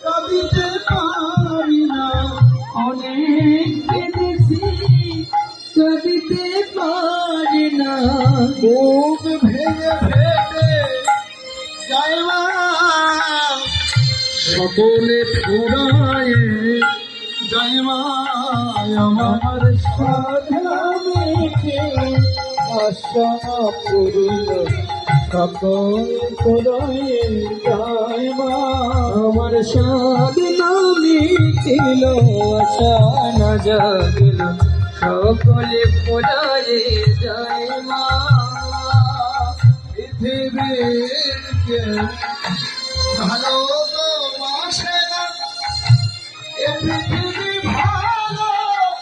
কাঁদিতে পারি না, অনেক কেঁদেছি কাঁদিতে পারি না, বুক ভেঙে ফেটে যায় মা, সকলে ফুরায় যায় মা, আমার সাধনা মেটে আশা পূর্ণ সকল ফুরায় যায় মা, আমার সাধনা মিটিল আশা না জাগল সকলে ফুরায়ে যায় মা। পৃথিবীর কেউ ভালোবাসে না, এ পৃথিবী ভালোবাসিতে